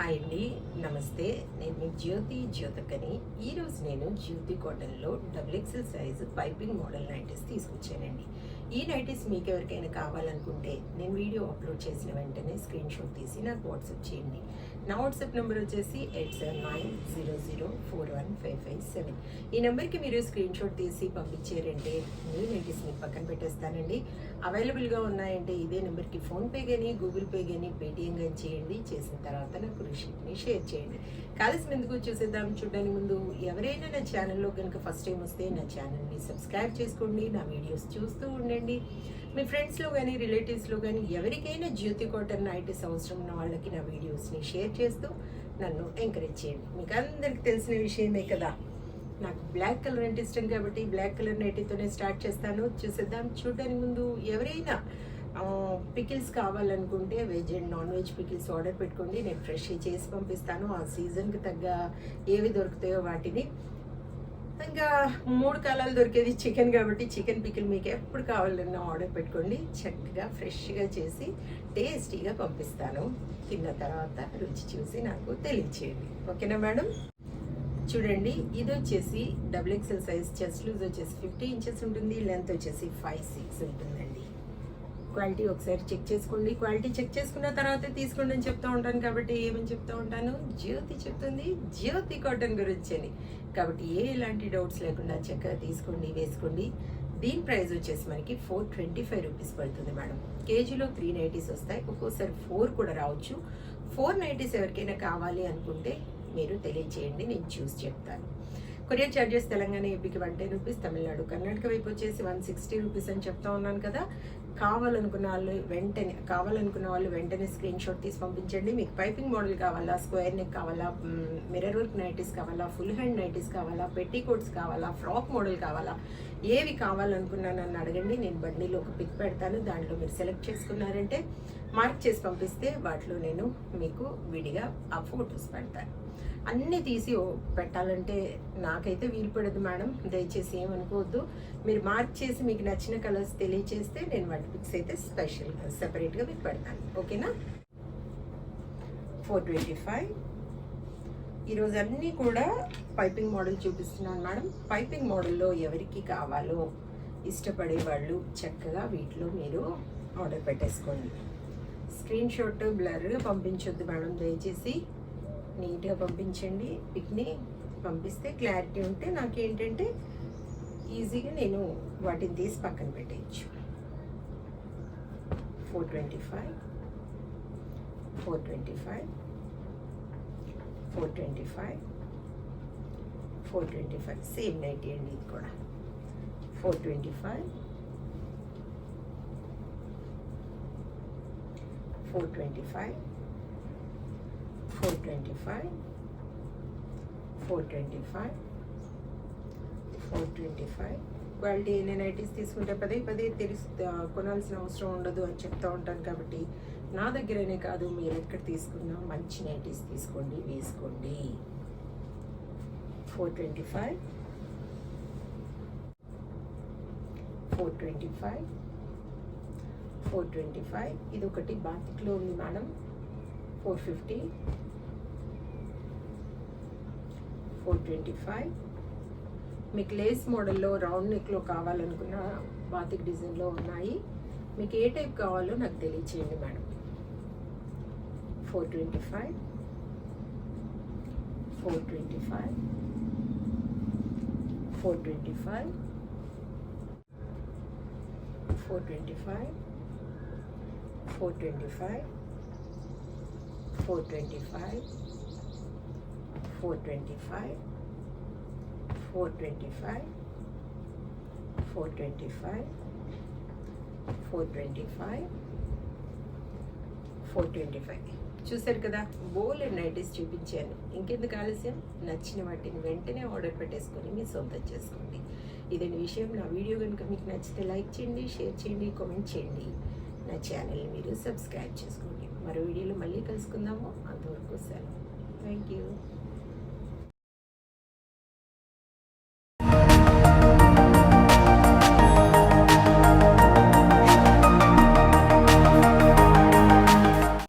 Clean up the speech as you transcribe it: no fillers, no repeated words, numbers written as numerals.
Hi అండి, నమస్తే. నేను మీ జ్యోతకని. ఈరోజు నేను జ్యోతి కాటన్లో XXL size piping model nighties తీసుకొచ్చానండి. ఈ నైటీస్ మీకు ఎవరికైనా కావాలనుకుంటే నేను వీడియో అప్లోడ్ చేసిన వెంటనే స్క్రీన్ షాట్ తీసి నాకు వాట్సాప్ చేయండి. నా వాట్సాప్ నెంబర్ వచ్చేసి 8790041557. ఈ నెంబర్కి మీరు స్క్రీన్ షాట్ తీసి పంపించారంటే మీ నైటీస్ మీకు పక్కన పెట్టేస్తానండి. అవైలబుల్గా ఉన్నాయంటే ఇదే నెంబర్కి ఫోన్పే కానీ గూగుల్ పే కానీ పేటిఎం కానీ చేయండి. చేసిన తర్వాత నాకు రిసీప్ట్ని షేర్ చేయండి. కాల్సిన ఎందుకు చూసేద్దాం. చూడడానికి ముందు ఎవరైనా నా ఛానల్లో కనుక ఫస్ట్ టైం వస్తే నా ఛానల్ని సబ్స్క్రైబ్ చేసుకోండి. నా వీడియోస్ చూస్తూ ఉండండి. మీ ఫ్రెండ్స్లో కానీ రిలేటివ్స్లో కానీ ఎవరికైనా జ్యోతి కాటన్ నైటీస్ అవసరం ఉన్న వాళ్ళకి నా వీడియోస్ని షేర్ చేస్తూ నన్ను ఎంకరేజ్ చేయండి. మీకు అందరికి తెలిసిన విషయమే కదా, నాకు బ్లాక్ కలర్ అంటే ఇష్టం కాబట్టి బ్లాక్ కలర్ నైటీతోనే స్టార్ట్ చేస్తాను. చూసేద్దాం. చూడడానికి ముందు ఎవరైనా పికిల్స్ కావాలనుకుంటే veg and non veg pickles order పెట్టుకోండి. నేను ఫ్రెష్ చేసి పంపిస్తాను. ఆ సీజన్కి తగ్గ ఏవి దొరుకుతాయో వాటిని. ఇంకా 3 కాలాలు దొరికేది చికెన్ కాబట్టి చికెన్ పికిల్ మీకు ఎప్పుడు కావాలన్నా ఆర్డర్ పెట్టుకోండి. చక్కగా ఫ్రెష్గా చేసి టేస్టీగా పంపిస్తాను. తిన్న తర్వాత రుచి చూసి నాకు తెలియచేయండి. ఓకేనా మేడం? చూడండి, ఇది వచ్చేసి XXL సైజ్. చెస్ట్ లూజ్ వచ్చేసి 50 ఇంచెస్ ఉంటుంది. లెంత్ వచ్చేసి 5'6" ఉంటుందండి. క్వాలిటీ ఒకసారి చెక్ చేసుకోండి. క్వాలిటీ చెక్ చేసుకున్న తర్వాత తీసుకోండి అని చెప్తూ ఉంటాను కాబట్టి ఏమని చెప్తూ ఉంటాను, జ్యోతి చెప్తుంది జ్యోతి కాటన్ గురించి అని. కాబట్టి ఎలాంటి డౌట్స్ లేకుండా చక్కగా తీసుకోండి, వేసుకోండి. దీని ప్రైస్ వచ్చేసి మనకి 425 రూపీస్ పడుతుంది మేడం. కేజీలో 3 నైటీస్ వస్తాయి. ఒక్కోసారి 4 కూడా రావచ్చు. 4 నైటీస్ ఎవరికైనా కావాలి అనుకుంటే మీరు తెలియచేయండి, నేను చూసి చెప్తాను. కొరియర్ ఛార్జెస్ తెలంగాణ ఏపీకి 110 రూపీస్, తమిళనాడు కర్ణాటక వైపు వచ్చేసి 160 రూపీస్ అని చెప్తా ఉన్నాను కదా. కావాలనుకున్న వాళ్ళు వెంటనే స్క్రీన్ షాట్ తీసి పంపించండి. మీకు పైపింగ్ మోడల్ కావాలా, స్క్వేర్ నెక్ కావాలా, మిర్రర్ వర్క్ నైటీస్ కావాలా, ఫుల్ హ్యాండ్ నైటీస్ కావాలా, పెట్టీకోట్స్ కావాలా, ఫ్రాక్ మోడల్ కావాలా, ఏవి కావాలనుకున్నా నన్ను అడగండి. నేను బండిలో ఒక పిక్ పెడతాను. దాంట్లో మీరు సెలెక్ట్ చేసుకున్నారంటే మార్క్ చేసి పంపిస్తే వాటిలో నేను మీకు విడిగా ఆ ఫొటోస్ పెడతాను. అన్నీ తీసి పెట్టాలంటే నాకైతే వీలు పడదు మేడం, దయచేసి ఏమనుకోవద్దు. మీరు మార్క్ చేసి మీకు నచ్చిన కలర్స్ తెలియచేస్తే నేను వాటి పిక్స్ అయితే సెపరేట్గా మీకు పెడతాను. ఓకేనా? 425. ఈరోజు అన్నీ కూడా పైపింగ్ మోడల్ చూపిస్తున్నాను మేడం. పైపింగ్ మోడల్లో ఎవరికి కావాలో ఇష్టపడే వాళ్ళు చక్కగా వీటిలో మీరు ఆర్డర్ పెట్టేసుకోండి. స్క్రీన్ షాట్ బ్లర్గా పంపించొద్దు మేడం, దయచేసి నీట్గా పంపించండి. పిక్ని పంపిస్తే క్లారిటీ ఉంటే నాకేంటంటే ఈజీగా నేను వాటిని తీసి పక్కన పెట్టేయచ్చు. 425, 425, 425, 425. సేమ్ నైటీ అండి ఇది కూడా. 425, 425, 425, 425, 425. క్వాలిటీ ఎన్ని నైటీస్ తీసుకుంటే పదే కొనాల్సిన అవసరం ఉండదు అని చెప్తూ ఉంటాను కాబట్టి నా దగ్గరనే కాదు, మీరు ఎక్కడ తీసుకున్నా మంచి నైటీస్ తీసుకోండి, వేసుకోండి. 425, 425, 425. ఇది ఒకటి బాతిక్లో ఉంది మేడం. 450, 425. మీకు లేస్ మోడల్లో రౌండ్ నెక్లో కావాలనుకున్న బాతిక్ డిజైన్లో ఉన్నాయి. మీకు ఏ టైప్ కావాలో నాకు తెలియచేయండి మేడం. 425, 425, 425, 425, 425, 425, 425, 425, 425, 425, 425. చూసారు కదా, బోల్ అండ్ నైటీస్ చూపించాను. ఇంకెందుకు ఆలస్యం, నచ్చిన వాటిని వెంటనే ఆర్డర్ పెట్టేసుకొని మీ సొంతం చేసుకోండి. ఇదండి విషయం. నా వీడియో కనుక మీకు నచ్చితే లైక్ చేయండి, షేర్ చేయండి, కామెంట్ చేయండి. నా ఛానల్ని మీరు సబ్స్క్రైబ్ చేసుకోండి. మరో వీడియోలో మళ్ళీ కలుసుకుందాము. అంతవరకు సెలవు. Thank you.